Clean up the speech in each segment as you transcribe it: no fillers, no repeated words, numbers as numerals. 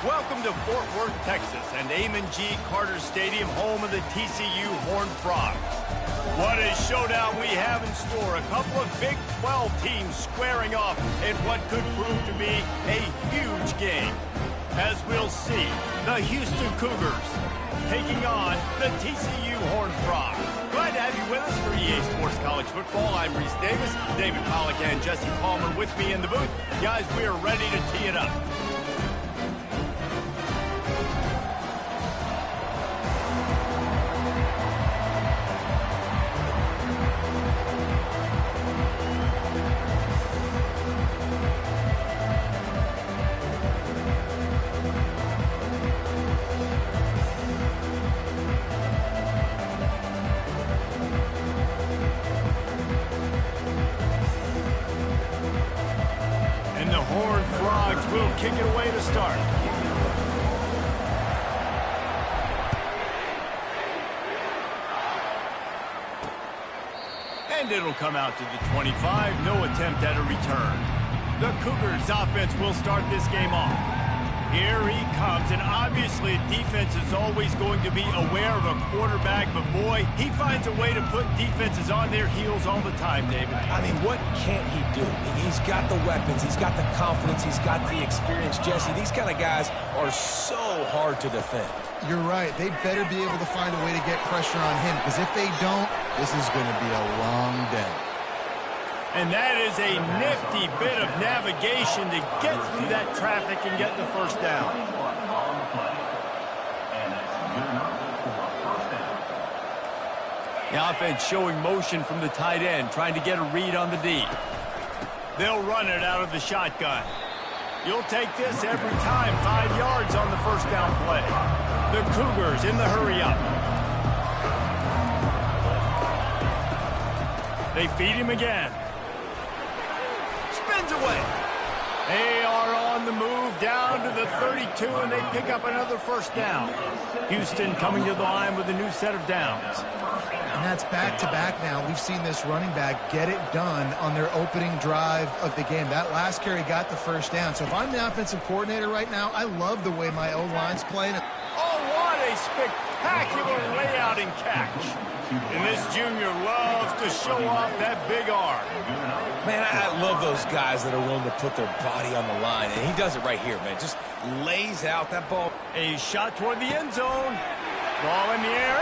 Welcome to Fort Worth, Texas, and Amon G. Carter Stadium, home of the TCU Horned Frogs. What a showdown we have in store. A couple of Big 12 teams squaring off in what could prove to be a huge game. As we'll see, the Houston Cougars taking on the TCU Horned Frogs. Glad to have you with us for EA Sports College Football. I'm Reese Davis, David Pollack and Jesse Palmer with me in the booth. Guys, we are ready to tee it up. Kick it away to start. And it'll come out to the 25. No attempt at a return. The Cougars offense will start this game off. Here he comes, and obviously defense is always going to be aware of a quarterback, but boy, he finds a way to put defenses on their heels all the time, David. I mean, what can't he do? He's got the weapons, he's got the confidence, he's got the experience. Jesse, these kind of guys are so hard to defend. You're right. They better be able to find a way to get pressure on him, because if they don't, this is going to be a long day. And that is a nifty bit of navigation to get through that traffic and get the first down. The offense showing motion from the tight end, trying to get a read on the D. They'll run it out of the shotgun. You'll take this every time. 5 yards on the first down play. The Cougars in the hurry-up. They feed him again. Spins away. They are on the move down to the 32, and they pick up another first down. Houston coming to the line with a new set of downs. And that's back-to-back now. We've seen this running back get it done on their opening drive of the game. That last carry got the first down. So if I'm the offensive coordinator right now, I love the way my O-line's playing. Oh, what a spectacular layout and catch. And this junior loves to show off that big arm. Man, I love those guys that are willing to put their body on the line. And he does it right here, man. Just lays out that ball. A shot toward the end zone. Ball in the air.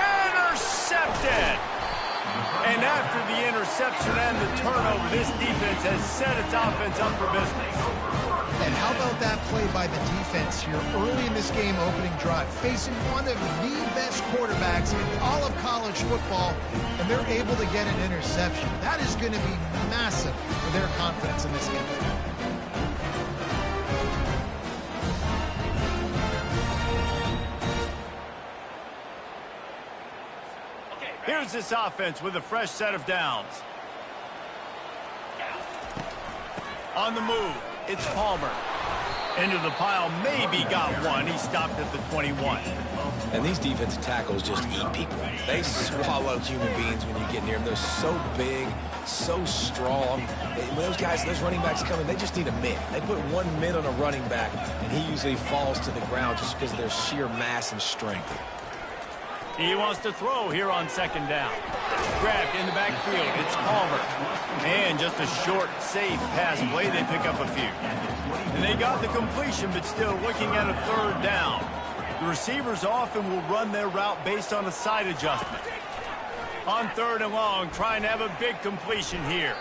Intercepted. And after the interception and the turnover, this defense has set its offense up for business. And how about that play by the defense here early in this game opening drive, facing one of the best quarterbacks in all of college football, and they're able to get an interception. That is going to be massive for their confidence in this game. Here's this offense with a fresh set of downs. On the move, it's Palmer. Into the pile, maybe got one. He stopped at the 21. And these defensive tackles just eat people. They swallow human beings when you get near them. They're so big, so strong. When those guys, those running backs come in, they just need a mid. They put 1 mid on a running back, and he usually falls to the ground just because of their sheer mass and strength. He wants to throw here on second down. Grabbed in the backfield. It's Palmer. And just a short, safe pass play. They pick up a few. And they got the completion, but still looking at a third down. The receivers often will run their route based on a side adjustment. On third and long, trying to have a big completion here.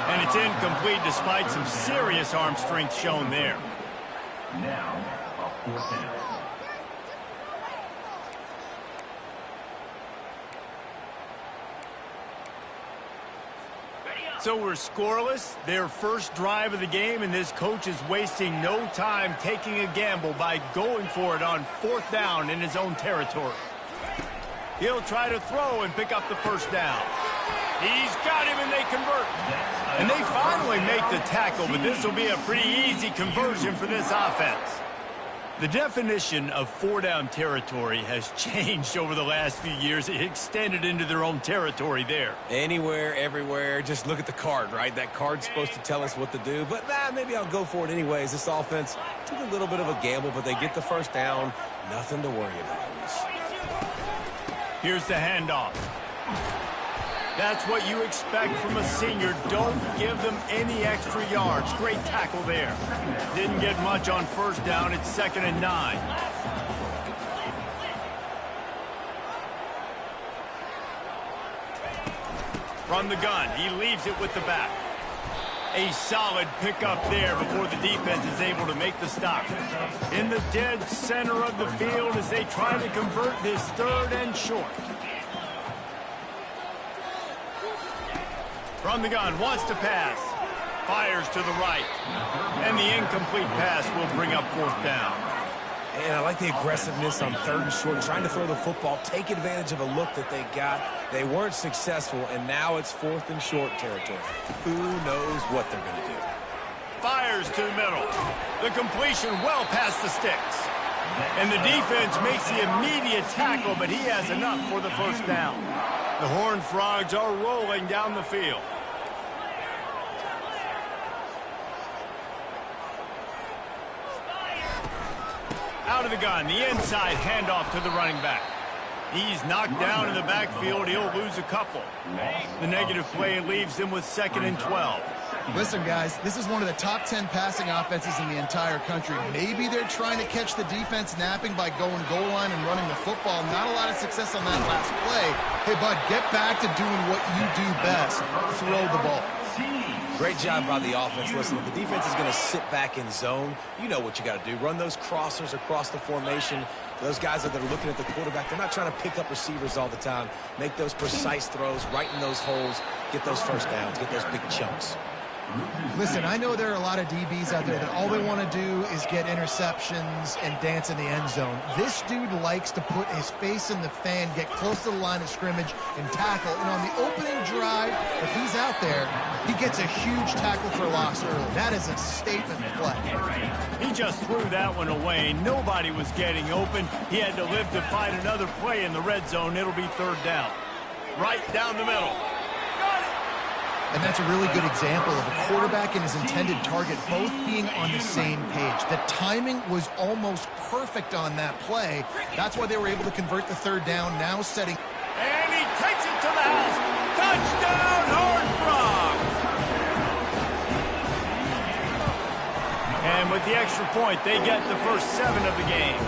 And it's incomplete despite some serious arm strength shown there. Now, a fourth down. So we're scoreless, their first drive of the game, and this coach is wasting no time taking a gamble by going for it on fourth down in his own territory. He'll try to throw and pick up the first down. He's got him, and they convert. And they finally make the tackle, but this will be a pretty easy conversion for this offense. The definition of four-down territory has changed over the last few years. It extended into their own territory there. Anywhere, everywhere, just look at the card, right? That card's supposed to tell us what to do, but maybe I'll go for it anyways. This offense took a little bit of a gamble, but they get the first down. Nothing to worry about, Luis. Here's the handoff. That's what you expect from a senior. Don't give them any extra yards. Great tackle there. Didn't get much on first down. It's 2nd and 9. From the gun, he leaves it with the back. A solid pickup there before the defense is able to make the stop. In the dead center of the field as they try to convert this 3rd and short. From the gun, wants to pass. Fires to the right. And the incomplete pass will bring up 4th down. And I like the aggressiveness on 3rd and short, trying to throw the football, take advantage of a look that they got. They weren't successful, and now it's 4th and short territory. Who knows what they're going to do? Fires to the middle. The completion well past the sticks. And the defense makes the immediate tackle, but he has enough for the 1st down. The Horned Frogs are rolling down the field. Out of the gun, the inside handoff to the running back. He's knocked down in the backfield. He'll lose a couple. The negative play leaves him with 2nd and 12. Listen, guys, this is one of the top 10 passing offenses in the entire country. Maybe they're trying to catch the defense napping by going goal line and running the football. Not a lot of success on that last play. Hey, bud, get back to doing what you do best. Throw the ball. Great job by the offense. Listen, if the defense is going to sit back in zone, you know what you got to do. Run those crossers across the formation. Those guys that are looking at the quarterback, they're not trying to pick up receivers all the time. Make those precise throws, right in those holes, get those first downs, get those big chunks. Listen, I know there are a lot of DBs out there that all they want to do is get interceptions and dance in the end zone. This dude likes to put his face in the fan, get close to the line of scrimmage, and tackle. And on the opening drive, if he's out there, he gets a huge tackle for loss early. That is a statement play. He just threw that one away. Nobody was getting open. He had to live to find another play in the red zone. It'll be 3rd down. Right down the middle. And that's a really good example of a quarterback and his intended target both being on the same page. The timing was almost perfect on that play. That's why they were able to convert the 3rd down, now setting. And he takes it to the house. Touchdown, Horned Frogs! And with the extra point, they get the first 7 of the game.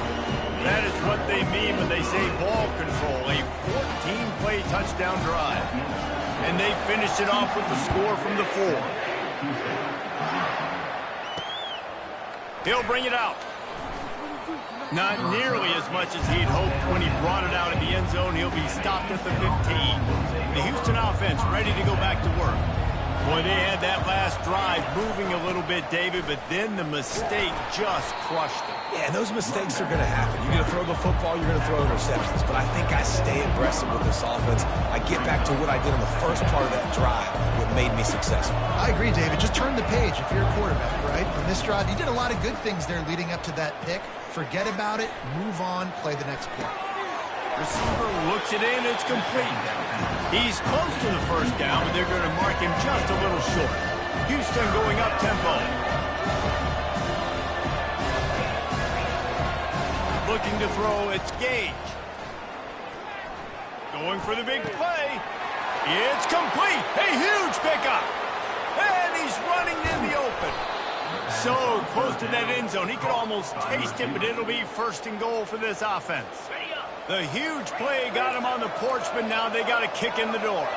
That is what they mean when they say ball control, a 14-play touchdown drive. And they finished it off with the score from the 4. He'll bring it out. Not nearly as much as he'd hoped when he brought it out in the end zone. He'll be stopped at the 15. The Houston offense ready to go back to work. Boy, they had that last drive moving a little bit, David, but then the mistake just crushed them. Yeah, those mistakes are going to happen. You're going to throw the football, you're going to throw interceptions. But I think I stay aggressive with this offense. I get back to what I did in the first part of that drive, what made me successful. I agree, David. Just turn the page if you're a quarterback, right? On this drive, you did a lot of good things there leading up to that pick. Forget about it, move on, play the next play. Receiver looks it in, it's complete. He's close to the first down, but they're going to mark him just a little short. Houston going up tempo. Looking to throw, it's Gage. Going for the big play. It's complete. A huge pickup. And he's running in the open. So close to that end zone. He could almost taste it, but it'll be 1st and goal for this offense. The huge play got him on the porch, but now they got a kick in the door.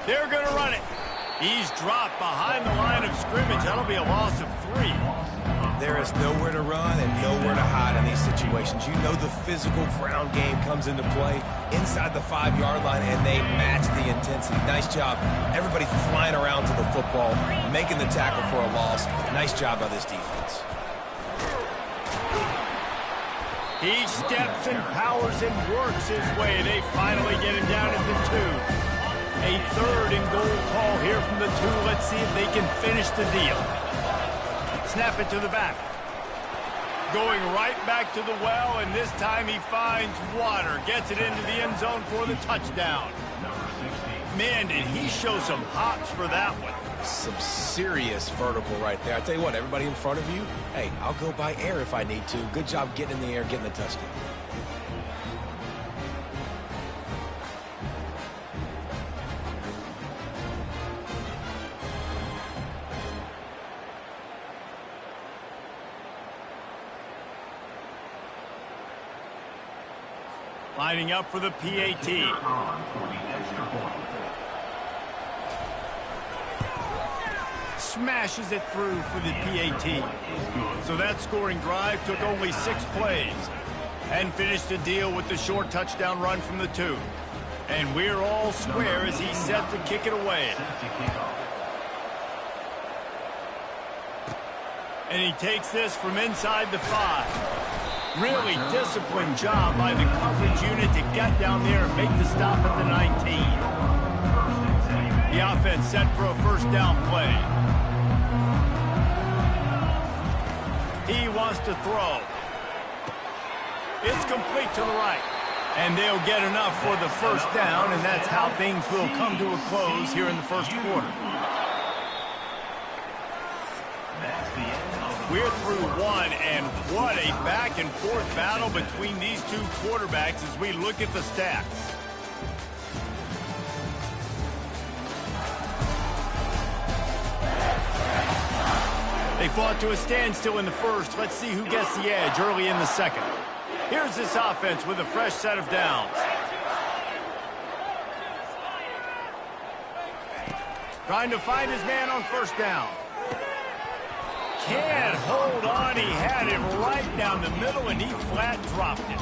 They're going to run it. He's dropped behind the line of scrimmage. That'll be a loss of 3. There is nowhere to run and nowhere to hide in these situations. You know the physical ground game comes into play inside the 5-yard line, and they match the intensity. Nice job. Everybody flying around to the football, making the tackle for a loss. Nice job by this defense. He steps and powers and works his way. They finally get him down at the 2. A 3rd and goal call here from the 2. Let's see if they can finish the deal. Snap it to the back. Going right back to the well, and this time he finds water. Gets it into the end zone for the touchdown. Man, did he show some hops for that one. Some serious vertical right there. I tell you what, everybody in front of you, hey, I'll go by air if I need to. Good job getting in the air, getting the touchdown. Lining up for the PAT. Smashes it through for the PAT. So that scoring drive took only 6 plays and finished the deal with the short touchdown run from the 2. And we're all square as he's set to kick it away. And he takes this from inside the 5. Really disciplined job by the coverage unit to get down there and make the stop at the 19. The offense set for a first down play. He wants to throw. It's complete to the right. And they'll get enough for the first down, and that's how things will come to a close here in the first quarter. We're through one, and what a back-and-forth battle between these two quarterbacks as we look at the stats. They fought to a standstill in the first. Let's see who gets the edge early in the second. Here's this offense with a fresh set of downs. Trying to find his man on first down. Can't hold on. He had it right down the middle, and he flat dropped it.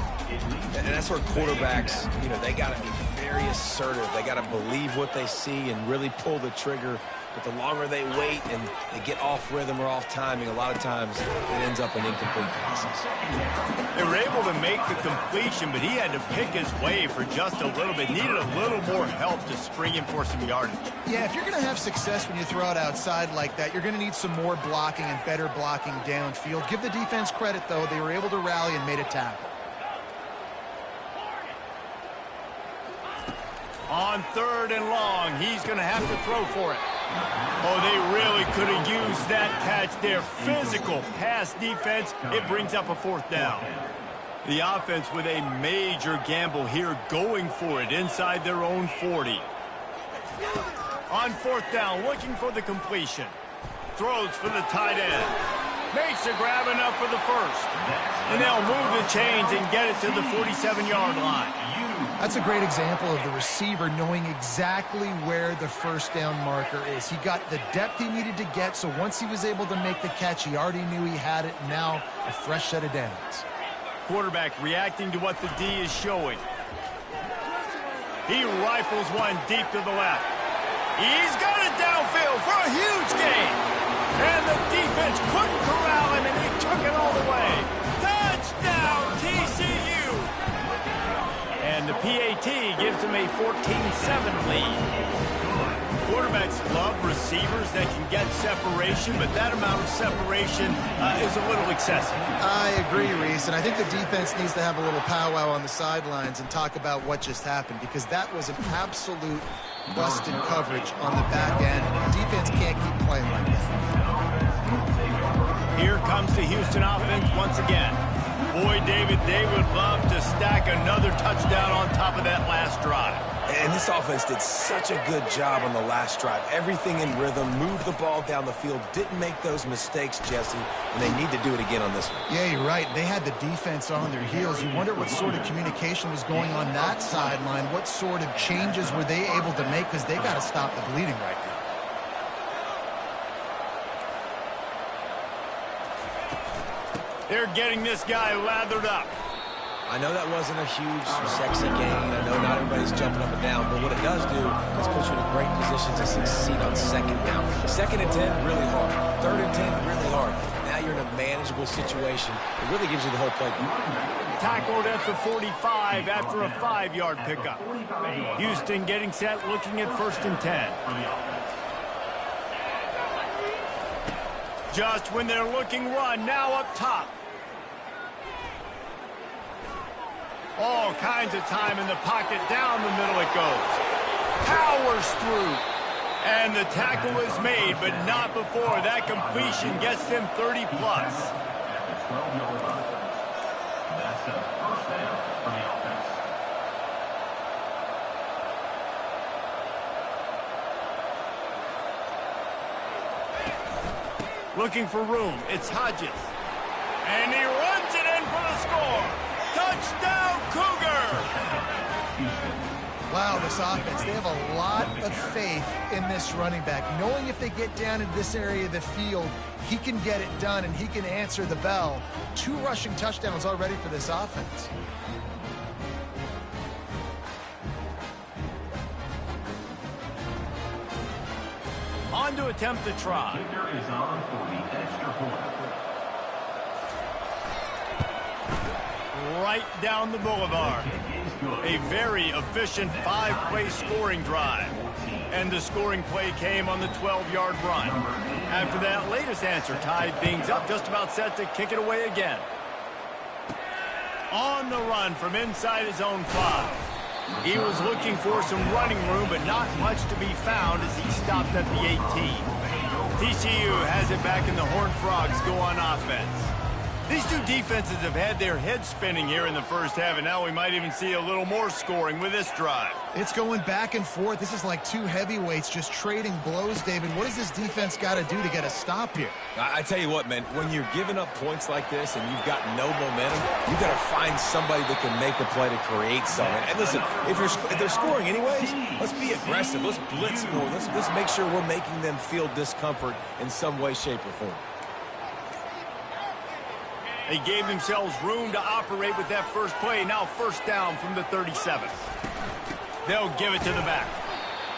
And that's where quarterbacks, they got to be very assertive. They got to believe what they see and really pull the trigger. But the longer they wait and they get off rhythm or off timing, a lot of times it ends up in incomplete passes. They were able to make the completion, but he had to pick his way for just a little bit. Needed a little more help to spring him for some yardage. Yeah, if you're going to have success when you throw it outside like that, you're going to need some more blocking and better blocking downfield. Give the defense credit, though. They were able to rally and made a tackle. On 3rd and long, he's going to have to throw for it. Oh, they really could have used that catch there. Physical pass defense. It brings up a 4th down. The offense with a major gamble here, going for it inside their own 40. On 4th down, looking for the completion. Throws for the tight end. Makes a grab enough for the first. And they'll move the chains and get it to the 47-yard line. That's a great example of the receiver knowing exactly where the first down marker is. He got the depth he needed to get, so once he was able to make the catch, he already knew he had it. Now a fresh set of downs. Quarterback reacting to what the D is showing. He rifles one deep to the left. He's got it downfield for a huge gain. And the defense couldn't corral him, and he took it all the way. Touchdown, TCU! And the PAT gives him a 14-7 lead. Quarterbacks love receivers that can get separation, but that amount of separation is a little excessive. I agree, Reese, and I think the defense needs to have a little powwow on the sidelines and talk about what just happened, because that was an absolute busted coverage on the back end. The defense can't keep playing like that. Here comes the Houston offense once again. Boy, David, they would love to stack another touchdown on top of that last drive. And this offense did such a good job on the last drive. Everything in rhythm, moved the ball down the field, didn't make those mistakes, Jesse, and they need to do it again on this one. Yeah, you're right. They had the defense on their heels. You wonder what sort of communication was going on that sideline. What sort of changes were they able to make, because they got to stop the bleeding right now. They're getting this guy lathered up. I know that wasn't a huge, sexy gain. I know not everybody's jumping up and down, but what it does do is put you in a great position to succeed on 2nd down. 2nd and 10, really hard. 3rd and 10, really hard. Now you're in a manageable situation. It really gives you the whole playbook. Tackled at the 45 after a 5-yard pickup. Houston getting set, looking at 1st and 10. Just when they're looking run, now up top. All kinds of time in the pocket, down the middle it goes. Powers through. And the tackle is made, but not before that completion gets them 30 plus. That's a first down for the offense. Looking for room. It's Hodges. And he runs it in for the score. Touchdown, Cougar! Wow, this offense, they have a lot of faith in this running back, knowing if they get down into this area of the field, he can get it done and he can answer the bell. 2 rushing touchdowns already for this offense. On to attempt the try. Kicker is on for the extra point. Right down the boulevard. A very efficient 5-play scoring drive. And the scoring play came on the 12-yard run. After that latest answer tied things up, just about set to kick it away again. On the run from inside his own 5. He was looking for some running room, but not much to be found as he stopped at the 18. TCU has it back, and the Horned Frogs go on offense. These two defenses have had their heads spinning here in the first half, and now we might even see a little more scoring with this drive. It's going back and forth. This is like 2 heavyweights just trading blows, David. What does this defense got to do to get a stop here? I tell you what, man, when you're giving up points like this and you've got no momentum, you've got to find somebody that can make a play to create something. And listen, if they're scoring anyways, let's be aggressive. Let's blitz more. Let's make sure we're making them feel discomfort in some way, shape, or form. They gave themselves room to operate with that first play. Now first down from the 37. They'll give it to the back.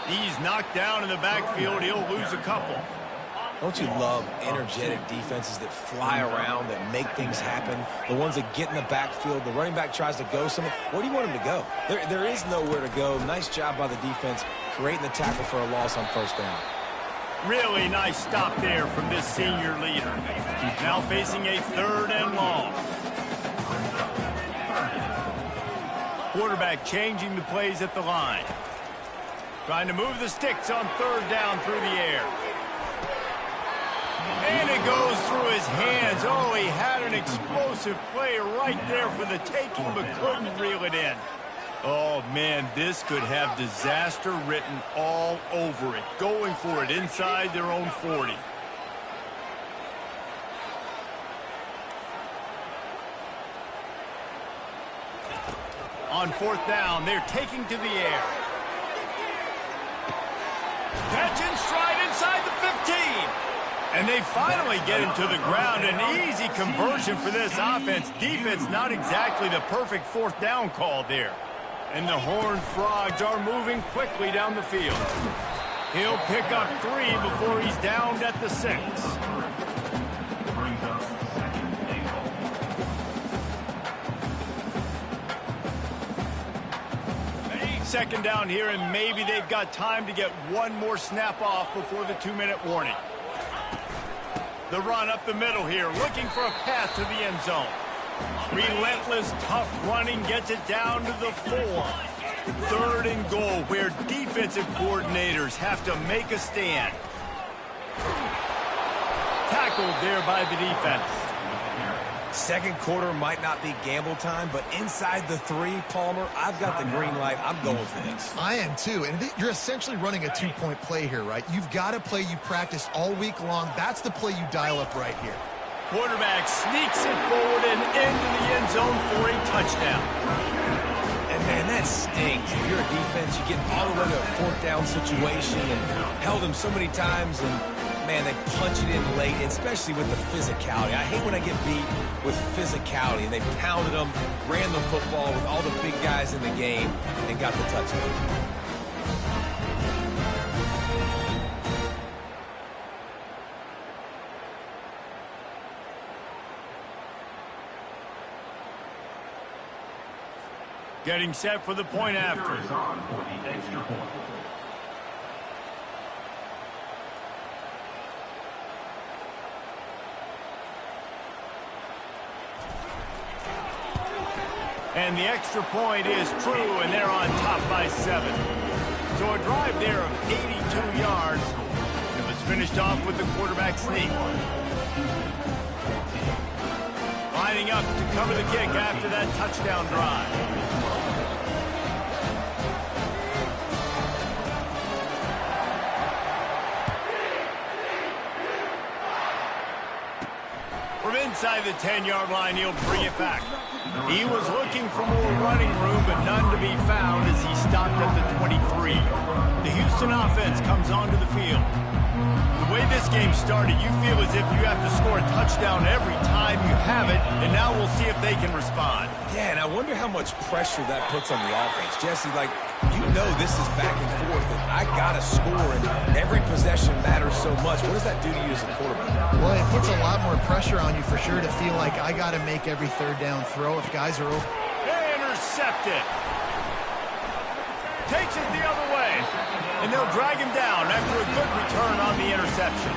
He's knocked down in the backfield. He'll lose a couple. Don't you love energetic defenses that fly around, that make things happen? The ones that get in the backfield, the running back tries to go somewhere. Where do you want him to go? There is nowhere to go. Nice job by the defense creating the tackle for a loss on first down. Really nice stop there from this senior leader. Now facing a 3rd and long. Quarterback changing the plays at the line. Trying to move the sticks on 3rd down through the air. And it goes through his hands. Oh, he had an explosive play right there for the taking, but couldn't reel it in. Oh, man, this could have disaster written all over it. Going for it inside their own 40. On 4th down, they're taking to the air. Catch and stride inside the 15. And they finally get him to the ground. An easy conversion for this offense. Defense, not exactly the perfect 4th down call there. And the Horned Frogs are moving quickly down the field. He'll pick up 3 before he's downed at the 6. Second down here, and maybe they've got time to get one more snap off before the 2-minute warning. The run up the middle here, looking for a path to the end zone. Relentless, tough running gets it down to the 4. 3rd and goal, where defensive coordinators have to make a stand. Tackled there by the defense. Second quarter might not be gamble time, but inside the 3, Palmer, I've got the green light. I'm going for this. I am too. And you're essentially running a 2-point play here, right? You've got a play you practiced all week long. That's the play you dial up right here. Quarterback sneaks it forward and into the end zone for a touchdown. And, man, that stings. If you're a defense, you get all the way to a 4th down situation and held them so many times, and, man, they punch it in late, especially with the physicality. I hate when I get beat with physicality, and they pounded them, ran the football with all the big guys in the game, and got the touchdown. Getting set for the point after. Is on for the extra point. And the extra point is true, and they're on top by 7. So a drive there of 82 yards. It was finished off with the quarterback sneak. Lining up to cover the kick after that touchdown drive. From inside the 10-yard line, he'll bring it back. He was looking for more running room, but none to be found as he stopped at the 23. The Houston offense comes onto the field. The way this game started, you feel as if you have to score a touchdown every time you have it, and now we'll see if they can respond. Yeah, and I wonder how much pressure that puts on the offense. Jesse, like, you know this is back and forth, and I got to score, and every possession matters so much. What does that do to you as a quarterback? Well, it puts a lot more pressure on you for sure to feel like I got to make every third down throw if guys are open. Intercepted. Takes it the other way. And they'll drag him down after a good return on the interception.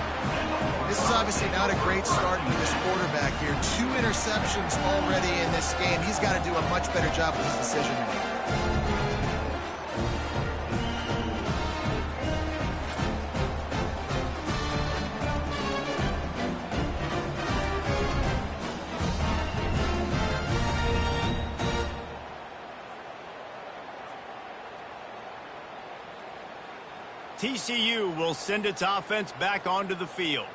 This is obviously not a great start for this quarterback here. 2 interceptions already in this game. He's got to do a much better job with his decision making. TCU will send its offense back onto the field.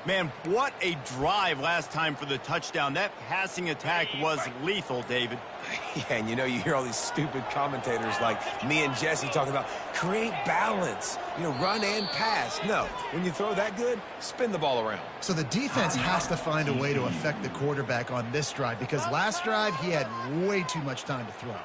Man, what a drive last time for the touchdown. That passing attack was lethal, David. Yeah, and you know, you hear all these stupid commentators like me and Jesse talking about create balance, you know, run and pass. No, when you throw that good, spin the ball around. So the defense has to find a way to affect the quarterback on this drive because last drive he had way too much time to throw.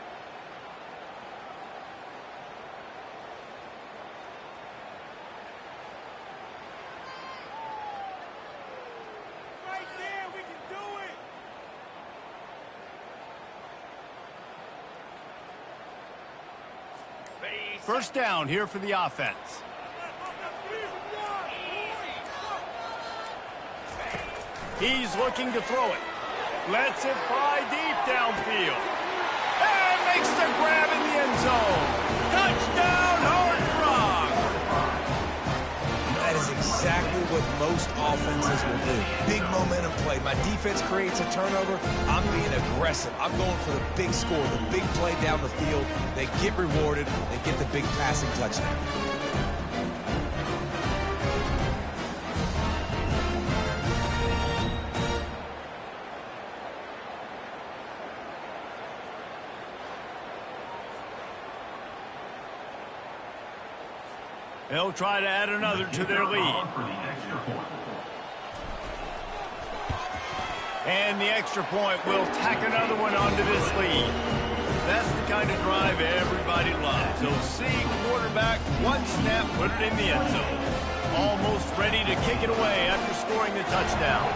First down here for the offense. He's looking to throw it. Lets it fly deep downfield. And makes the grab in the end zone. Touchdown, Horned Frog! That is exactly what most offenses will do. Big momentum play. My defense creates a turnover. I'm being aggressive. I'm going for the big score, the big play down the field. They get rewarded. They get the big passing touchdown. They'll try to add another to their lead. And the extra point will tack another one onto this lead. That's the kind of drive everybody loves. So see quarterback, one snap, put it in the end zone. Almost ready to kick it away after scoring the touchdown.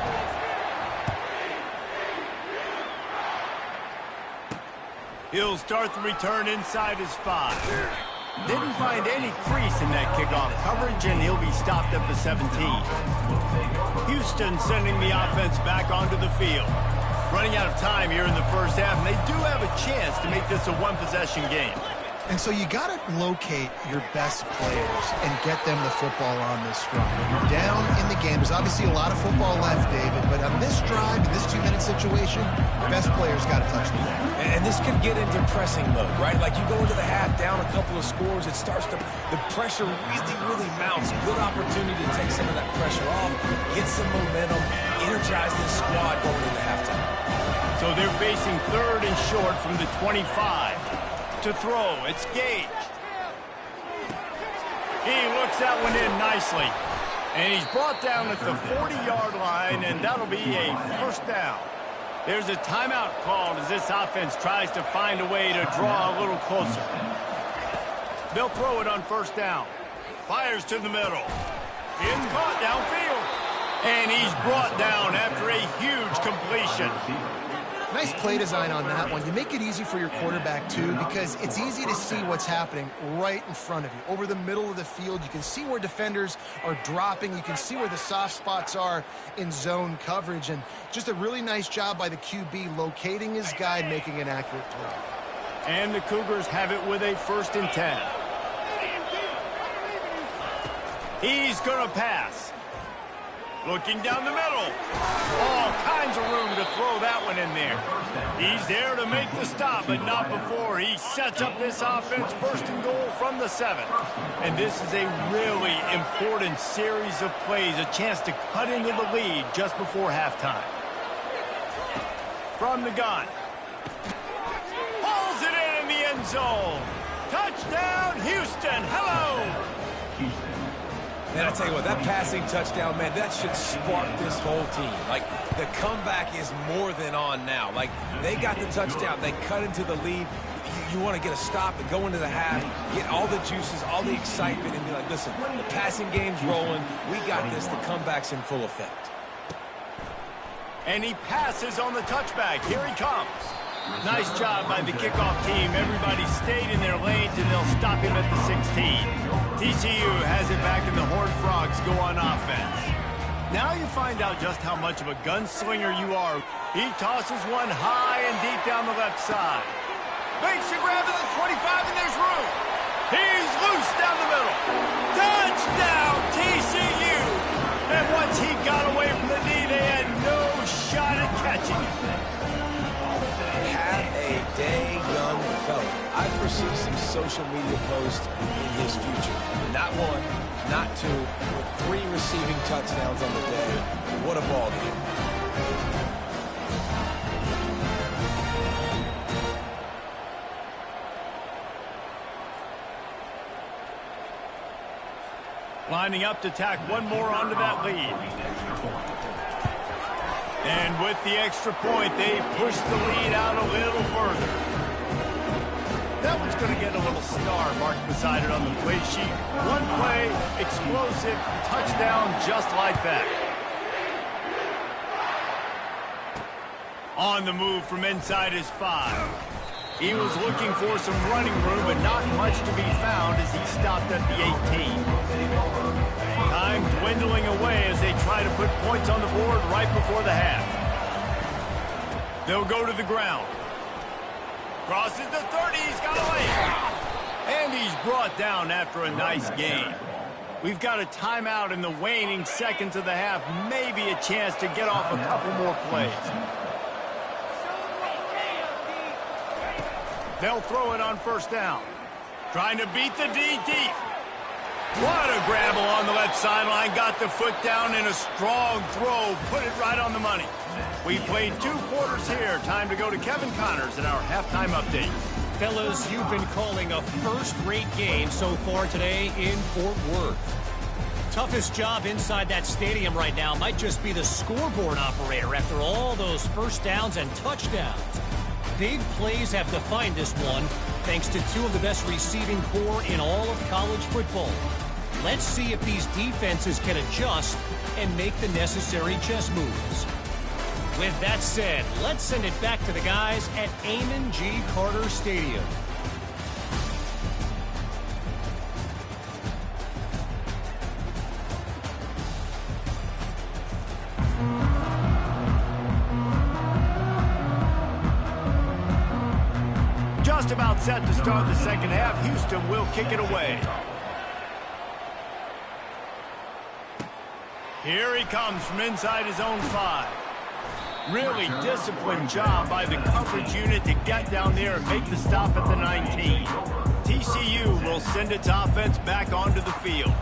He'll start the return inside his 5. Didn't find any crease in that kickoff coverage, and he'll be stopped at the 17. Houston sending the offense back onto the field. Running out of time here in the first half, and they do have a chance to make this a one-possession game. And so you got to locate your best players and get them the football on this drive. You're down in the game. There's obviously a lot of football left, David, but on this drive, in this 2-minute situation, your best players got to touch the ball. And this could get into pressing mode, right? Like you go into the half, down a couple of scores, it starts to, the pressure really mounts. Good opportunity to take some of that pressure off, get some momentum, energize this squad going into halftime. So they're facing 3rd and short from the 25. To throw, it's Gage. He looks that one in nicely. And he's brought down at the 40-yard line, and that'll be a first down. There's a timeout called as this offense tries to find a way to draw a little closer. They'll throw it on first down. Fires to the middle. It's caught downfield. And he's brought down after a huge completion. Nice play design on that one. You make it easy for your quarterback, too, because it's easy to see what's happening right in front of you. Over the middle of the field, you can see where defenders are dropping. You can see where the soft spots are in zone coverage. And just a really nice job by the QB locating his guy and making an accurate throw. And the Cougars have it with a 1st and 10. He's going to pass. Looking down the middle. All kinds of room to throw that one in there. He's there to make the stop, but not before he sets up this offense 1st and goal from the 7. And this is a really important series of plays, a chance to cut into the lead just before halftime. From the gun. Pulls it in the end zone. Touchdown, Houston. Hello. Houston. Man, I tell you what, that passing touchdown, man, that should spark this whole team. Like, the comeback is more than on now. Like, they got the touchdown. They cut into the lead. You want to get a stop and go into the half, get all the juices, all the excitement, and be like, listen, the passing game's rolling. We got this. The comeback's in full effect. And he passes on the touchback. Here he comes. Nice job by the kickoff team. Everybody stayed in their lanes, and they'll stop him at the 16. TCU has it back, and the Horned Frogs go on offense. Now you find out just how much of a gunslinger you are. He tosses one high and deep down the left side. Makes a grab to the 25, and there's room. He's loose down the middle. Touchdown, TCU! And once he got away from the knee, they had no shot at catching it. Have a day, young fella. I foresee some social media posts in his future. Not 1, not 2, but 3 receiving touchdowns on the day. What a ball game. Lining up to tack one more onto that lead. And with the extra point, they push the lead out a little further. That one's going to get a little star marked beside it on the play sheet. One play, explosive, touchdown just like that. On the move from inside his 5. He was looking for some running room, but not much to be found as he stopped at the 18. Time dwindling away as they try to put points on the board right before the half. They'll go to the ground. Crosses the 30, he's got a leg. And he's brought down after a nice gain. We've got a timeout in the waning seconds of the half. Maybe a chance to get off a couple more plays. They'll throw it on 1st down. Trying to beat the D deep. What a grab along the left sideline. Got the foot down in a strong throw. Put it right on the money. We played 2 quarters here. Time to go to Kevin Connors in our halftime update. Fellas, you've been calling a first-rate game so far today in Fort Worth. Toughest job inside that stadium right now might just be the scoreboard operator after all those 1st downs and touchdowns. Big plays have defined this one, thanks to 2 of the best receiving core in all of college football. Let's see if these defenses can adjust and make the necessary chess moves. With that said, let's send it back to the guys at Amon G. Carter Stadium. Just about set to start the second half. Houston will kick it away. Here he comes from inside his own 5. Really disciplined job by the coverage unit to get down there and make the stop at the 19. TCU will send its offense back onto the field.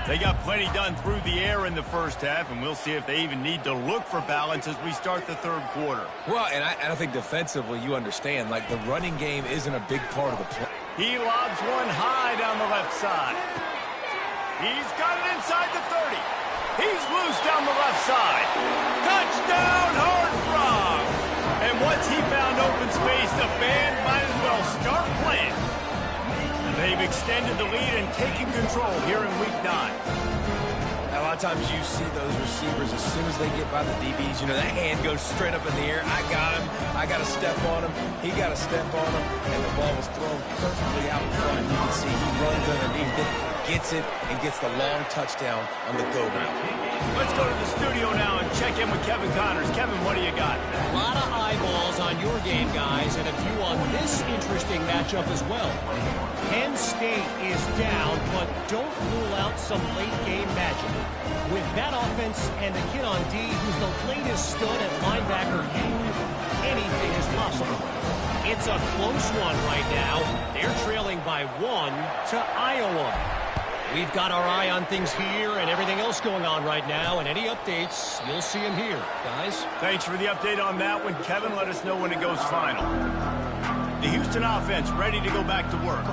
They got plenty done through the air in the first half, and we'll see if they even need to look for balance as we start the third quarter. Well, and I think defensively, you understand, like, the running game isn't a big part of the play. He lobs one high down the left side. He's got it inside the 30. He's loose down the left side. Touchdown, Horned Frogs! And once he found open space, the band might as well start playing. They've extended the lead and taken control here in Week 9. A lot of times you see those receivers, as soon as they get by the DBs, you know, that hand goes straight up in the air. I I got to step on him, he got to step on him, and the ball was thrown perfectly out in front. You can see he runs underneath it, gets it, and gets the long touchdown on the go route. Let's go to the studio now and check in with Kevin Connors. Kevin, what do you got? A lot of eyeballs on your game, guys, and a few on this interesting matchup as well. Penn State is down, but don't rule out some late-game magic. With that offense and the kid on D, who's the latest stud at linebacker, anything is possible. It's a close one right now. They're trailing by 1 to Iowa. We've got our eye on things here and everything else going on right now, and any updates, you'll see them here, guys. Thanks for the update on that one, Kevin. Let us know when it goes final. The Houston offense ready to go back to work.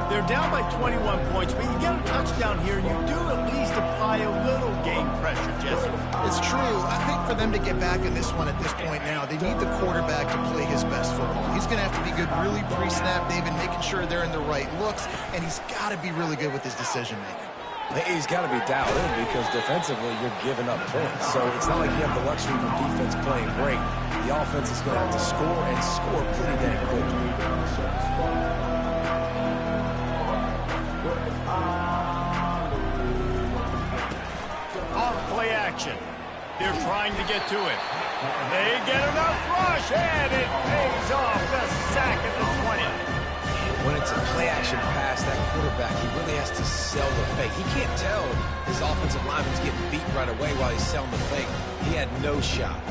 They're down by 21 points, but you get a touchdown here, you do at least apply a little game pressure, Jesse. It's true. I think for them to get back in this one at this point now, they need the quarterback to play his best football. He's going to have to be good really pre-snap, David, making sure they're in the right looks, and he's got to be really good with his decision-making. He's got to be dialed in because defensively you're giving up points. So it's not like you have the luxury of defense playing great. The offense is going to have to score and score pretty dang quickly. Off play action. They're trying to get to it. They get enough rush, and it pays off. The sack at the 20. When it's a play-action pass, that quarterback, he really has to sell the fake. He can't tell his offensive lineman's getting beat right away while he's selling the fake. He had no shot.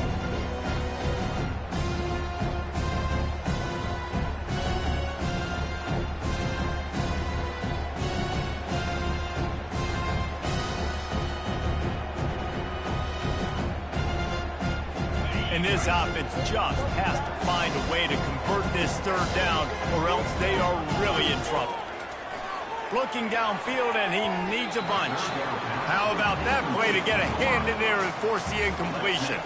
And this offense just has to find a way to convert this third down, or else they are really in trouble. Looking downfield, and he needs a bunch. How about that play to get a hand in there and force the incompletion?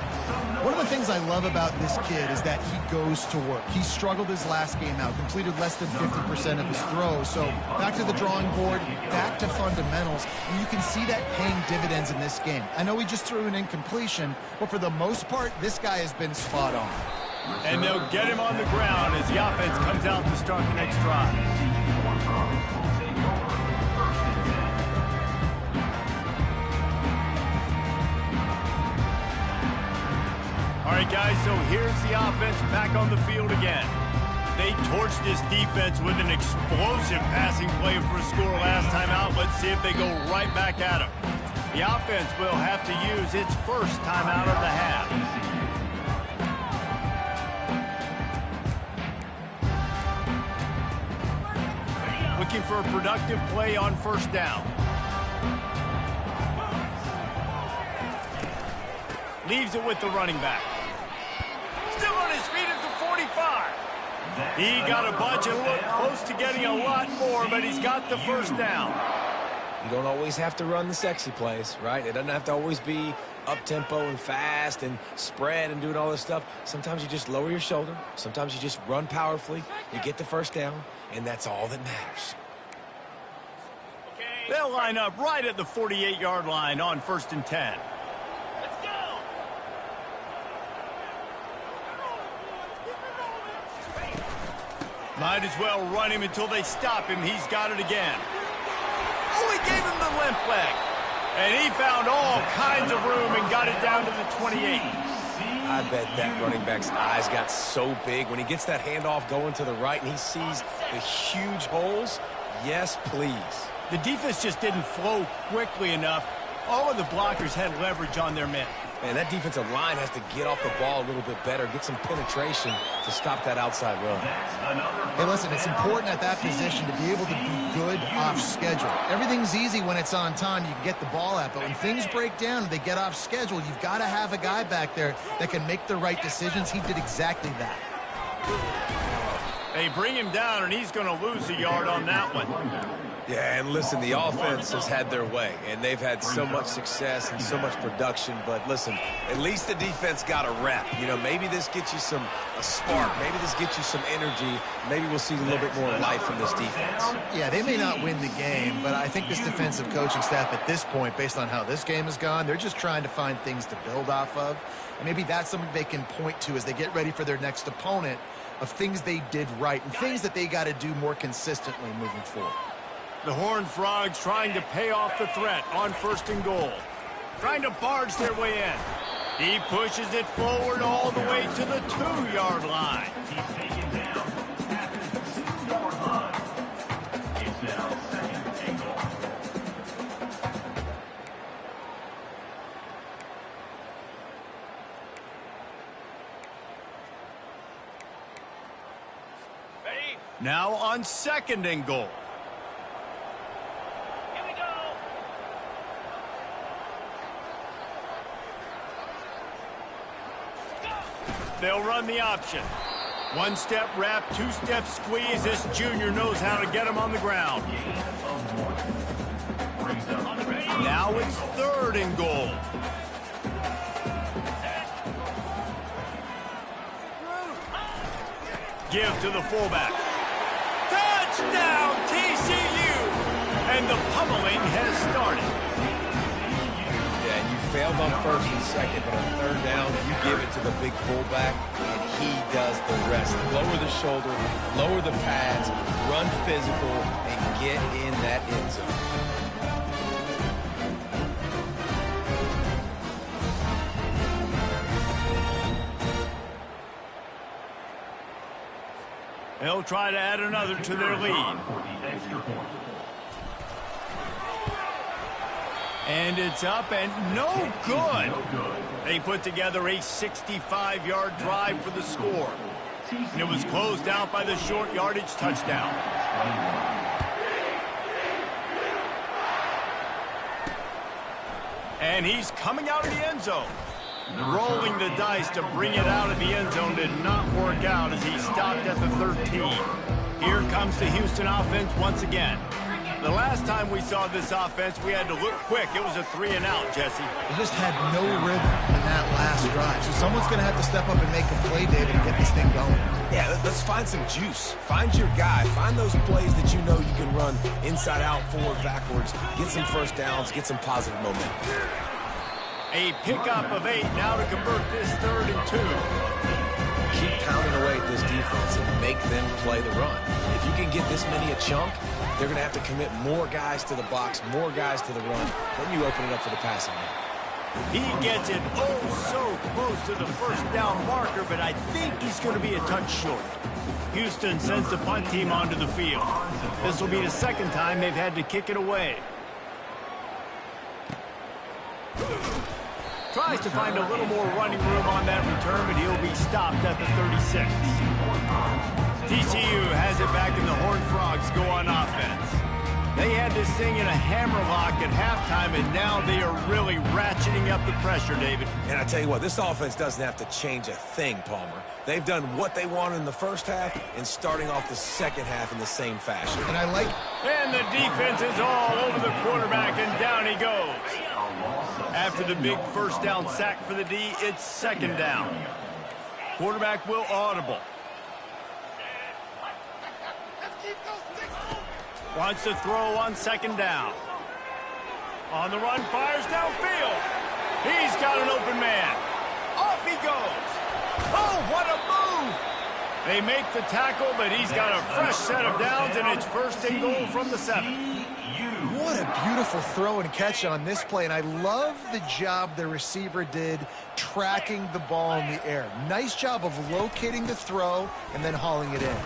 One of the things I love about this kid is that he goes to work. He struggled his last game out, completed less than 50% of his throws. So back to the drawing board, back to fundamentals, and you can see that paying dividends in this game. I know he just threw an incompletion, but for the most part, this guy has been spot on. And they'll get him on the ground as the offense comes out to start the next drive. All right, guys, so here's the offense back on the field again. They torched this defense with an explosive passing play for a score last time out. Let's see if they go right back at him. The offense will have to use its first timeout of the half. Looking for a productive play on first down. Leaves it with the running back. Still on his feet at the 45. He got a bunch and looked close to getting a lot more, but he's got the first down. You don't always have to run the sexy plays, right? It doesn't have to always be up-tempo and fast and spread and doing all this stuff. Sometimes you just lower your shoulder. Sometimes you just run powerfully. You get the first down, and that's all that matters. They'll line up right at the 48-yard line on 1st and 10. Might as well run him until they stop him. He's got it again. Oh, he gave him the limp leg. And he found all kinds of room and got it down to the 28. I bet that running back's eyes got so big when he gets that handoff going to the right and he sees the huge holes. Yes, please. The defense just didn't flow quickly enough. All of the blockers had leverage on their men. Man, that defensive line has to get off the ball a little bit better, get some penetration to stop that outside run. Hey, listen, it's important at that position to be able to be good off schedule. Everything's easy when it's on time. You can get the ball out, but when things break down and they get off schedule, you've got to have a guy back there that can make the right decisions. He did exactly that. They bring him down, and he's going to lose a yard on that one. Yeah, and listen, the offense has had their way, and they've had so much success and so much production. But listen, at least the defense got a rep. You know, maybe this gets you a spark. Maybe this gets you some energy. Maybe we'll see a little bit more life from this defense. Yeah, they may not win the game, but I think this defensive coaching staff at this point, based on how this game has gone, they're just trying to find things to build off of. And maybe that's something they can point to as they get ready for their next opponent of things they did right and things that they got to do more consistently moving forward. The Horned Frogs trying to pay off the threat on 1st and goal. Trying to barge their way in. He pushes it forward all the way to the 2-yard line. He's taken down at the 2-yard line. It's now 2nd and goal. Now on 2nd and goal. Here we go. They'll run the option. 1-step wrap, 2-step squeeze. This junior knows how to get him on the ground. Now it's 3rd and goal. Give to the fullback. Touchdown, TCU! And the pummeling has started. Yeah, and you failed on 1st and 2nd, but on 3rd down, you give it to the big fullback, and he does the rest. Lower the shoulder, lower the pads, run physical, and get in that end zone. They'll try to add another to their lead. And it's up and no good. They put together a 65-yard drive for the score. And it was closed out by the short yardage touchdown. And he's coming out of the end zone. Rolling the dice to bring it out of the end zone did not work out as he stopped at the 13. Here comes the Houston offense once again. The last time we saw this offense, we had to look quick. It was a 3-and-out, Jesse. They just had no rhythm in that last drive. So someone's going to have to step up and make a play, David, and get this thing going. Yeah, let's find some juice. Find your guy. Find those plays that you know you can run inside out, forward, backwards. Get some first downs. Get some positive momentum. A pickup of 8 now to convert this 3rd and 2. Keep pounding away at this defense and make them play the run. If you can get this many a chunk, they're going to have to commit more guys to the box, more guys to the run. Then you open it up for the passing game. He gets it so close to the 1st down marker, but I think he's going to be a touch short. Houston sends the punt team onto the field. This will be the 2nd time they've had to kick it away. Tries to find a little more running room on that return, but he'll be stopped at the 36. TCU has it back and the Horned Frogs go on offense. They had this thing in a hammerlock at halftime, and now they are really ratcheting up the pressure, David. And I tell you what, this offense doesn't have to change a thing, Palmer. They've done what they wanted in the 1st half and starting off the 2nd half in the same fashion. And I like... And the defense is all over the quarterback, and down he goes. After the big 1st down sack for the D, it's 2nd down. Quarterback will audible. Wants to throw on 2nd down. On the run, fires downfield. He's got an open man. Off he goes. Oh, what a move! They make the tackle, but he's got a fresh set of downs, and it's 1st and goal from the 7. What a beautiful throw and catch on this play, and I love the job the receiver did tracking the ball in the air. Nice job of locating the throw and then hauling it in.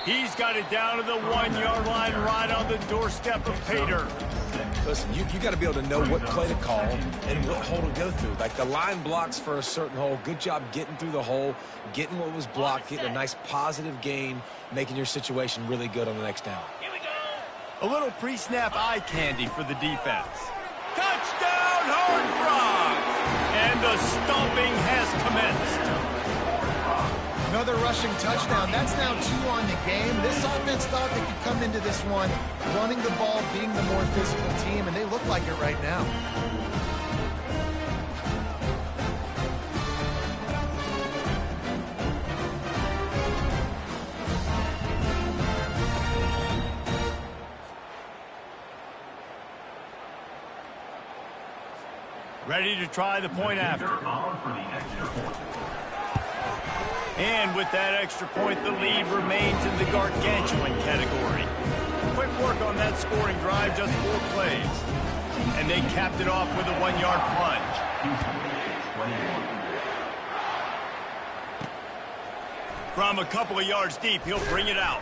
He's got it down to the 1-yard line right on the doorstep of Pater. Listen, you got to be able to know what play to call and what hole to go through. Like the line blocks for a certain hole. Good job getting through the hole, getting what was blocked, getting a nice positive gain, making your situation really good on the next down. A little pre-snap eye candy for the defense. Touchdown, Horned Frogs! And the stomping has commenced. Another rushing touchdown. That's now 2 on the game. This offense thought they could come into this one running the ball, being the more physical team, and they look like it right now. Ready to try the point after. And with that extra point, the lead remains in the gargantuan category. Quick work on that scoring drive, just 4 plays. And they capped it off with a 1-yard plunge. From a couple of yards deep, he'll bring it out.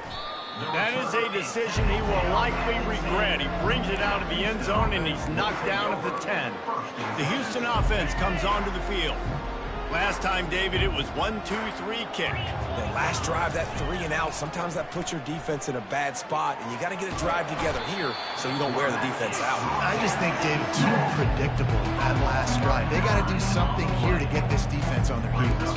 That is a decision he will likely regret. He brings it out of the end zone, and he's knocked down at the 10. The Houston offense comes onto the field. Last time, David, it was 1-2-3 kick. That last drive, that 3 and out, sometimes that puts your defense in a bad spot, and you got to get a drive together here so you don't wear the defense out. I just think, David, too predictable that last drive. They got to do something here to get this defense on their heels.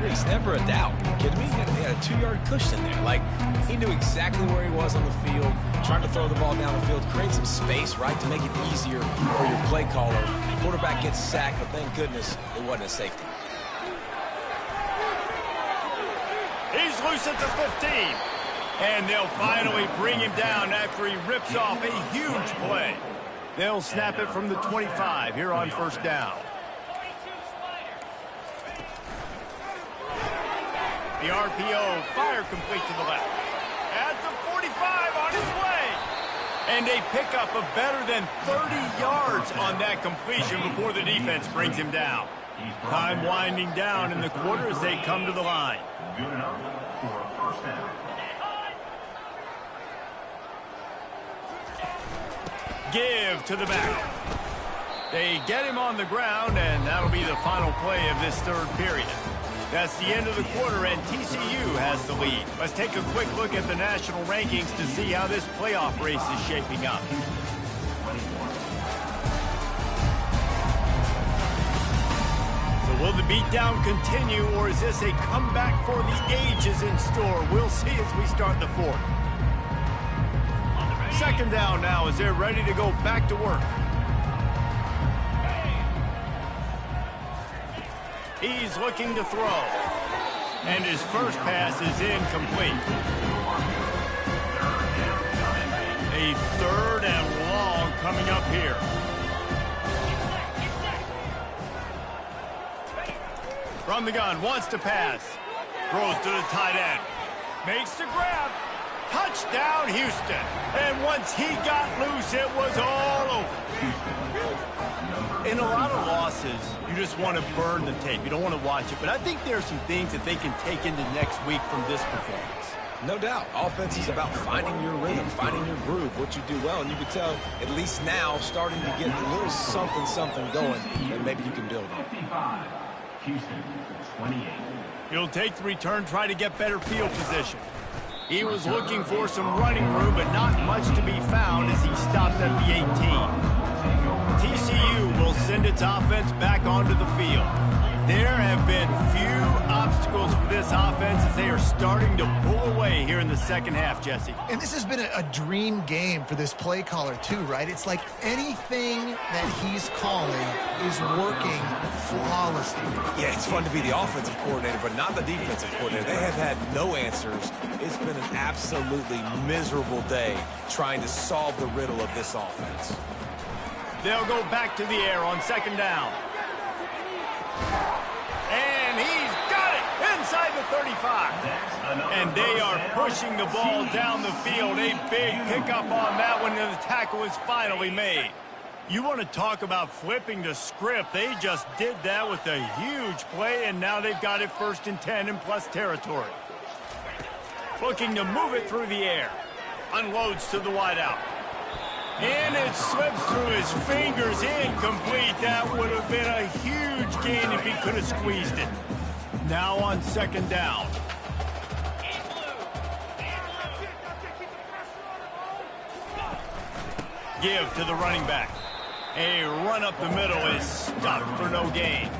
It's never a doubt. Are you kidding me? He had a 2-yard cushion there. Like, he knew exactly where he was on the field, trying to throw the ball down the field, create some space, right, to make it easier for your play caller. Quarterback gets sacked, but thank goodness it wasn't a safety. He's loose at the 15. And they'll finally bring him down after he rips off a huge play. They'll snap it from the 25 here on first down. The RPO, fire complete to the left. At the 45, on his way. And they pick up a better than 30 yards on that completion before the defense brings him down. Time winding down in the quarter as they come to the line. Good enough for a first down. Give to the back. They get him on the ground, and that'll be the final play of this third period. That's the end of the quarter, and TCU has the lead. Let's take a quick look at the national rankings to see how this playoff race is shaping up. So will the beatdown continue, or is this a comeback for the ages in store? We'll see as we start the fourth. Second down now as they're ready to go back to work. He's looking to throw. And his first pass is incomplete. A third and long coming up here. From the gun, wants to pass. Throws to the tight end. Makes the grab. Touchdown, Houston. And once he got loose, it was all over. In a lot of losses, you just want to burn the tape. You don't want to watch it. But I think there are some things that they can take into next week from this performance. No doubt. Offense is about finding your rhythm, finding your groove, what you do well. And you can tell, at least now, starting to get a little something going that maybe you can build on. 55, Houston, 28. He'll take the return, try to get better field position. He was looking for some running room, but not much to be found as he stopped at the 18. TCU will send its offense back onto the field. There have been few obstacles for this offense as they are starting to pull away here in the second half, Jesse. And this has been a dream game for this play caller too, right? It's like anything that he's calling is working flawlessly. Yeah, it's fun to be the offensive coordinator, but not the defensive coordinator. They have had no answers. It's been an absolutely miserable day trying to solve the riddle of this offense. They'll go back to the air on second down. And he's got it inside the 35. And they are pushing the ball down the field. A big pickup on that one, and the tackle is finally made. You want to talk about flipping the script. They just did that with a huge play, and now they've got it 1st and 10 in plus territory. Looking to move it through the air. Unloads to the wideout. And it slips through his fingers, incomplete. That would have been a huge gain if he could have squeezed it. Now on second down. Give to the running back. A run up the middle is stuffed for no gain.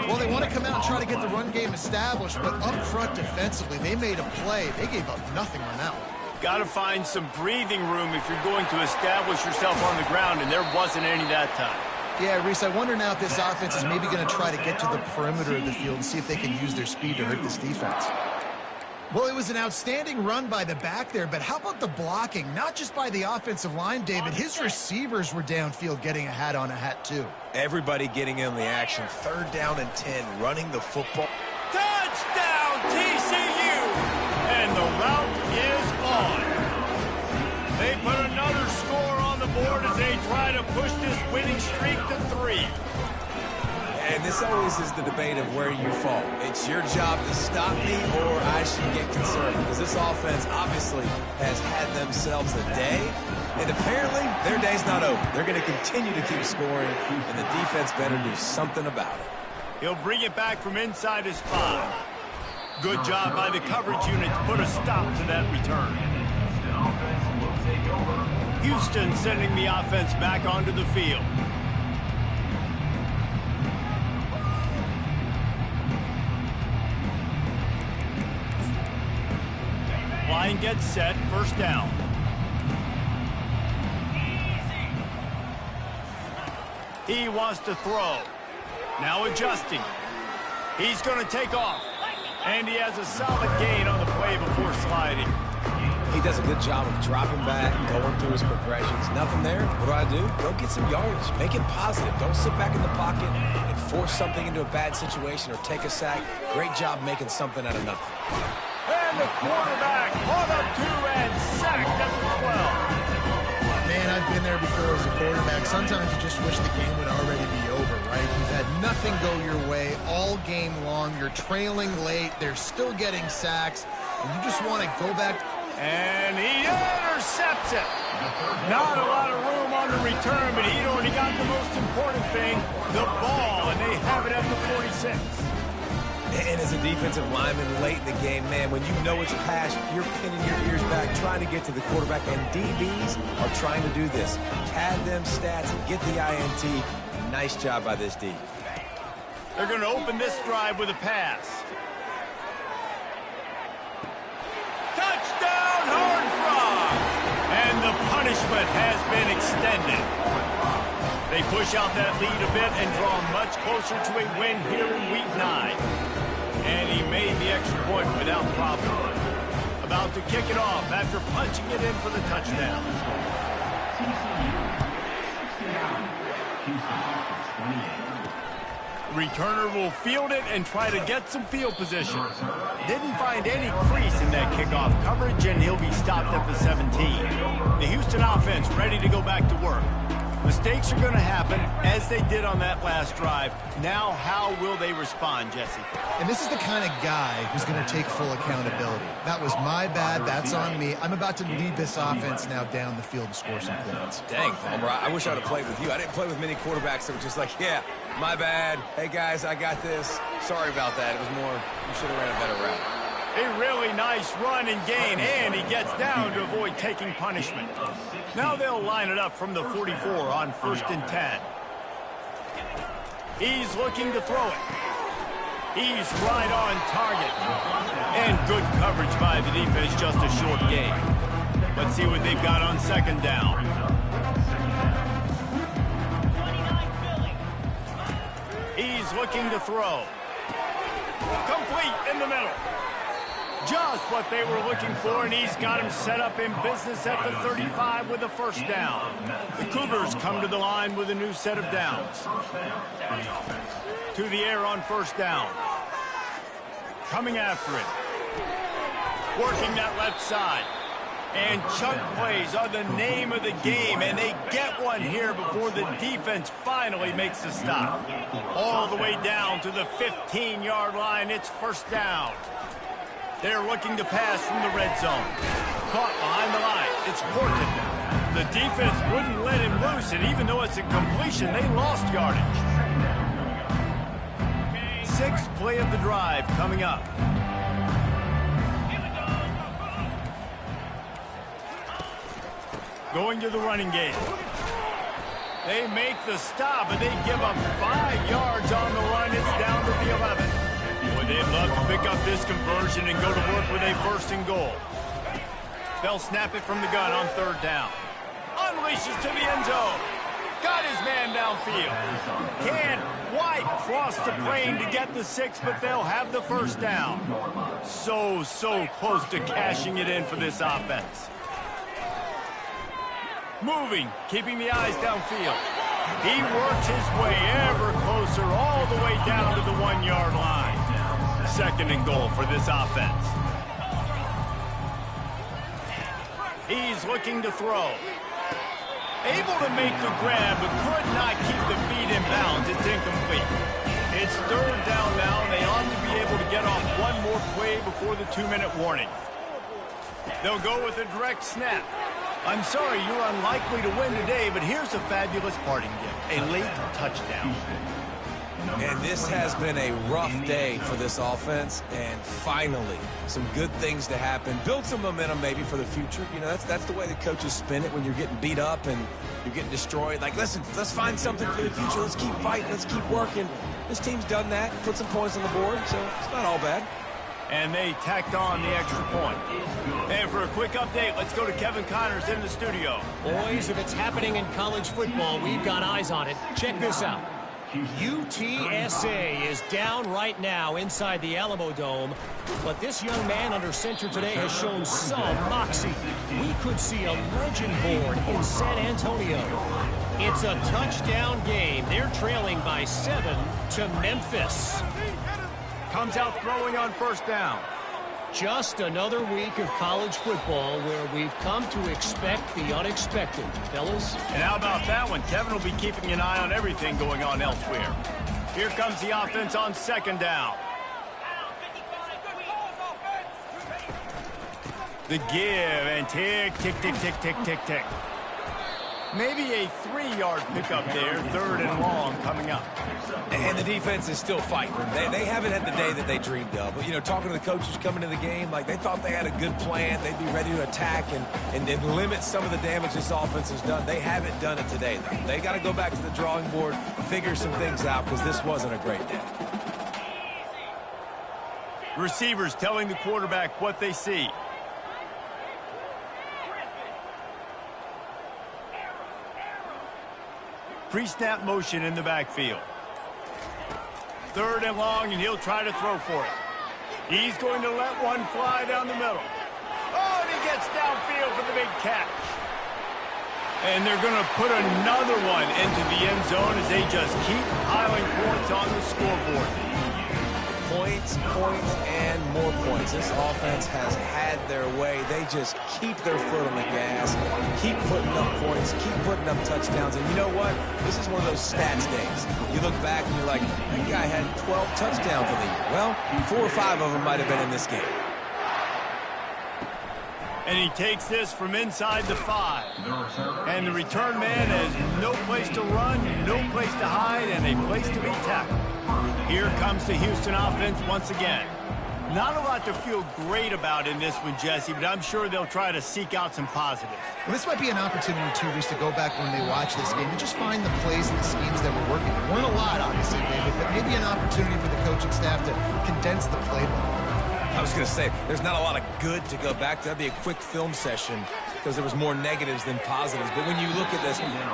Well, they want to come out and try to get the run game established, but up front defensively, they made a play. They gave up nothing on that one. Got to find some breathing room if you're going to establish yourself on the ground, and there wasn't any that time. Yeah, Reese, I wonder now if this offense is maybe going to try to get to the perimeter of the field and see if they can use their speed to hurt this defense. Well, it was an outstanding run by the back there, but how about the blocking? Not just by the offensive line, David. His receivers were downfield getting a hat on a hat, too. Everybody getting in the action. 3rd down and 10, running the football. Touchdown, TCU! And the route is on. They put another score on the board as they try to push this winning streak to 3. And this always is the debate of where you fall. It's your job to stop me or I should get concerned, because this offense obviously has had themselves a day, and apparently their day's not over. They're going to continue to keep scoring, and the defense better do something about it. He'll bring it back from inside his 5. Good job by the coverage unit to put a stop to that return. Houston sending the offense back onto the field. Line gets set, 1st down. He wants to throw. Now adjusting. He's going to take off. And he has a solid gain on the play before sliding. He does a good job of dropping back, going through his progressions. Nothing there. What do? Go get some yardage. Make it positive. Don't sit back in the pocket and force something into a bad situation or take a sack. Great job making something out of nothing. And the quarterback caught up 2 and sacked at the 12. Man, I've been there before as a quarterback. Sometimes you just wish the game would already be over, right? You've had nothing go your way all game long. You're trailing late. They're still getting sacks. And you just want to go back. And he intercepts it. Not a lot of room on the return, but he'd already got the most important thing, the ball, and they have it at the 46. And as a defensive lineman late in the game, man, when you know it's past, you're pinning your ears back, trying to get to the quarterback, and DBs are trying to do this. Pad them stats and get the INT. Nice job by this D. They're going to open this drive with a pass. Touchdown, Horned Frog! And the punishment has been extended. They push out that lead a bit and draw much closer to a win here in Week 9. And he made the extra point without problem. About to kick it off after punching it in for the touchdown. Returner will field it and try to get some field position. Didn't find any crease in that kickoff coverage, and he'll be stopped at the 17. The Houston offense ready to go back to work. Mistakes are going to happen, as they did on that last drive. Now, how will they respond, Jesse? And this is the kind of guy who's going to take full accountability. That was my bad. That's on me. I'm about to lead this offense now down the field and score some points. Dang, Palmer, I wish I would have played with you. I didn't play with many quarterbacks that were just like, yeah, my bad. Hey, guys, I got this. Sorry about that. It was more, you should have ran a better route. A really nice run and gain, and he gets down to avoid taking punishment. Now they'll line it up from the 44 on 1st and 10. He's looking to throw it. He's right on target. And good coverage by the defense, just a short gain. Let's see what they've got on 2nd down. He's looking to throw. Complete in the middle. Just what they were looking for, and he's got him set up in business at the 35 with a 1st down. The Cougars come to the line with a new set of downs. To the air on 1st down. Coming after it. Working that left side. And chunk plays are the name of the game, and they get one here before the defense finally makes a stop. All the way down to the 15-yard line. It's 1st down. They're looking to pass from the red zone. Caught behind the line. It's Porton. The defense wouldn't let him loose, and even though it's a completion, they lost yardage. 6th play of the drive coming up. Going to the running game. They make the stop, and they give up 5 yards on the run. It's down to the 11. Boy, they'd love to pick up this conversion and go to work with a 1st and goal. They'll snap it from the gun on 3rd down. Unleashes to the end zone. Got his man downfield. Can't quite cross the plane to get the 6, but they'll have the 1st down. so close to cashing it in for this offense. Moving, keeping the eyes downfield. He works his way ever closer all the way down to the 1-yard line. 2nd and goal for this offense. He's looking to throw. Able to make the grab, but could not keep the feet in bounds. It's incomplete. It's 3rd down now, and they ought to be able to get off one more play before the 2-minute warning. They'll go with a direct snap. I'm sorry, you're unlikely to win today, but here's a fabulous parting gift, a late touchdown. And this has been a rough day for this offense, and finally, some good things to happen. Build some momentum maybe for the future. You know, that's the way the coaches spin it when you're getting beat up and you're getting destroyed. Like, listen, let's find something for the future. Let's keep fighting. Let's keep working. This team's done that, put some points on the board, so it's not all bad. And they tacked on the extra point. And for a quick update, let's go to Kevin Connors in the studio. Boys, if it's happening in college football, we've got eyes on it. Check this out. UTSA is down right now inside the Alamo Dome, but this young man under center today has shown some moxie. We could see a legend born in San Antonio. It's a touchdown game. They're trailing by 7 to Memphis. Comes out throwing on 1st down. Just another week of college football where we've come to expect the unexpected, fellas. And how about that one? Kevin will be keeping an eye on everything going on elsewhere. Here comes the offense on 2nd down. The give and tick, tick, tick, tick, tick, tick, tick. Maybe a 3-yard pickup there, 3rd and long coming up. And the defense is still fighting. They haven't had the day that they dreamed of. But, you know, talking to the coaches coming into the game, like they thought they had a good plan. They'd be ready to attack and limit some of the damage this offense has done. They haven't done it today, though. They got to go back to the drawing board, figure some things out, because this wasn't a great day. Receivers telling the quarterback what they see. Pre-snap motion in the backfield. 3rd and long, and he'll try to throw for it. He's going to let one fly down the middle. Oh, and he gets downfield for the big catch. And they're going to put another one into the end zone as they just keep piling points on the scoreboard. Points, and more points. This offense has had their way. They just keep their foot on the gas, keep putting up points, keep putting up touchdowns. And you know what? This is one of those stats days. You look back and you're like, that guy had 12 touchdowns in the year. Well, 4 or 5 of them might have been in this game. And he takes this from inside the 5. And the return man has no place to run, no place to hide, and a place to be tackled. Here comes the Houston offense once again. Not a lot to feel great about in this one, Jesse, but I'm sure they'll try to seek out some positives. Well, this might be an opportunity, too, Reese, to go back when they watch this game and just find the plays and the schemes that were working. There weren't a lot, obviously, David, but maybe an opportunity for the coaching staff to condense the playbook. I was going to say, there's not a lot of good to go back to. That'd be a quick film session because there was more negatives than positives. But when you look at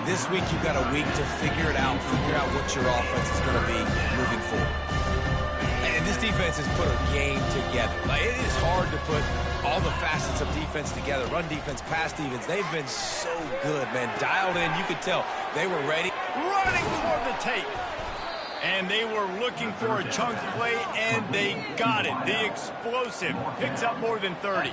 this week you've got a week to figure it out, figure out what your offense is going to be moving forward. And this defense has put a game together. Like, it is hard to put all the facets of defense together. Run defense, pass defense. They've been so good, man. Dialed in. You could tell they were ready. Running toward the tape. And they were looking for a chunk play, and they got it. The explosive picks up more than 30.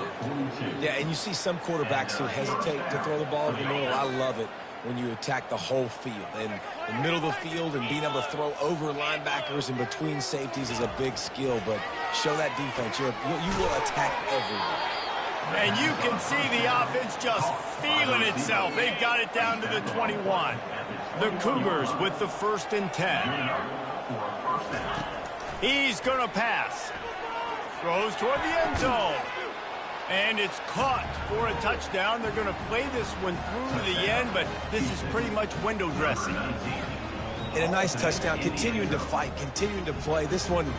Yeah, and you see some quarterbacks who hesitate to throw the ball in the middle. I love it when you attack the whole field. And the middle of the field and being able to throw over linebackers and between safeties is a big skill. But show that defense. You will attack everyone. And you can see the offense just feeling itself. They've got it down to the 21. The Cougars with the 1st and 10. He's going to pass. Throws toward the end zone. And it's caught for a touchdown. They're going to play this one through to the end, but this is pretty much window dressing. And a nice touchdown, continuing to fight, continuing to play. This one,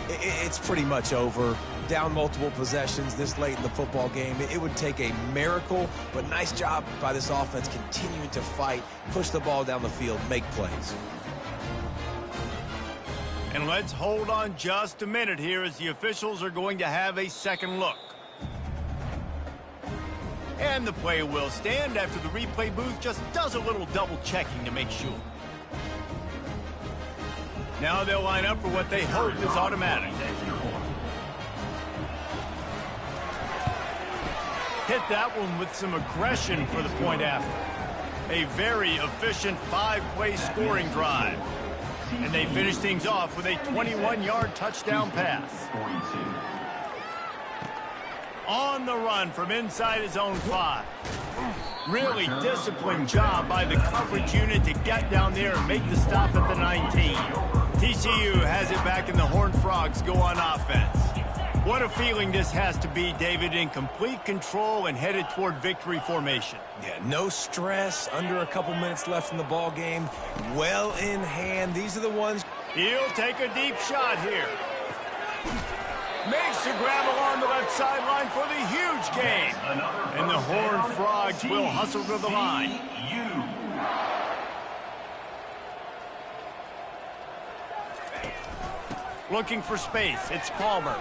it's pretty much over. Down multiple possessions this late in the football game. It would take a miracle, but nice job by this offense continuing to fight, push the ball down the field, make plays. And let's hold on just a minute here as the officials are going to have a second look. And the play will stand after the replay booth just does a little double checking to make sure. Now they'll line up for what they hope is automatic. Hit that one with some aggression for the point after. A very efficient 5-play scoring drive. And they finish things off with a 21-yard touchdown pass. On the run from inside his own 5. Really disciplined job by the coverage unit to get down there and make the stop at the 19. TCU has it back and the Horned Frogs go on offense. What a feeling this has to be, David, in complete control and headed toward victory formation. Yeah, no stress, under a couple minutes left in the ball game. Well in hand. These are the ones. He'll take a deep shot here. Makes the grab along the left sideline for the huge gain. And the Horned Frogs will hustle to the line. Looking for space. It's Palmer.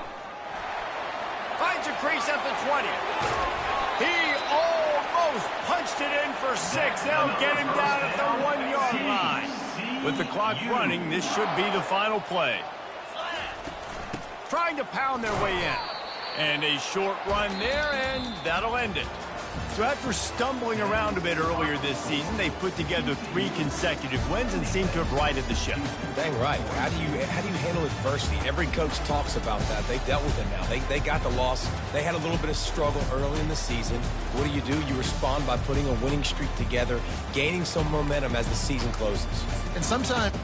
Finds a crease at the 20. He almost punched it in for 6. They'll get him down at the 1-yard line. With the clock running, this should be the final play. Trying to pound their way in. And a short run there, and that'll end it. So after stumbling around a bit earlier this season, they put together 3 consecutive wins and seem to have righted the ship. Dang right. How do you handle adversity? Every coach talks about that. They dealt with it now. They got the loss. They had a little bit of struggle early in the season. What do? You respond by putting a winning streak together, gaining some momentum as the season closes. And sometimes